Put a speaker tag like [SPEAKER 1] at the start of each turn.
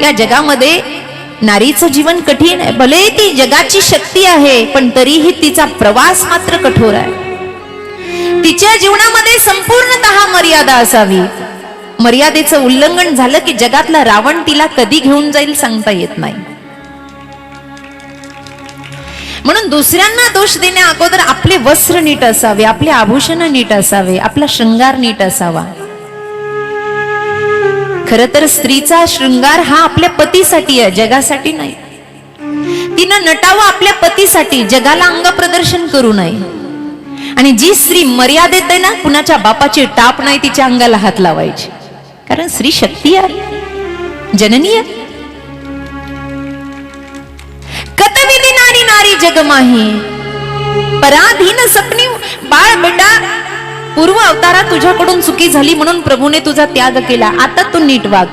[SPEAKER 1] त्या जगामध्ये नारीचं जीवन कठीण आहे, भले ती जगाची शक्ती आहे पण तरीही तिचा प्रवास मात्र कठोर आहे. तिच्या जीवनामध्ये संपूर्णतः मर्यादा असावी. मर्यादेचं उल्लंघन झालं की जगातला रावण तिला कधी घेऊन जाईल सांगता येत नाही. म्हणून दुसऱ्यांना दोष देण्या अगोदर आपले वस्त्र नीट असावे, आपले आभूषण नीट असावे, आपला शृंगार नीट असावा. खर तर स्त्रीचा शृंगार हा आपल्या पतीसाठी आहे, जगासाठी नाही. तिनं नटावं आपल्या पतीसाठी, जगाला अंग प्रदर्शन करू नये. आणि जी स्त्री मर्यादेत आहे ना, कुणाच्या बापाची टाप नाही तिच्या अंगाला हात लावायची, कारण स्त्री शक्ती आहे, जननी आहे. कतविधी नारी नारी जगमाही, पराधीन सपनी. बाळ बेटा, पूर्व अवतारात तुझ्याकडून चुकी झाली म्हणून प्रभूने तुझा त्याग केला, आता तू नीट वाग.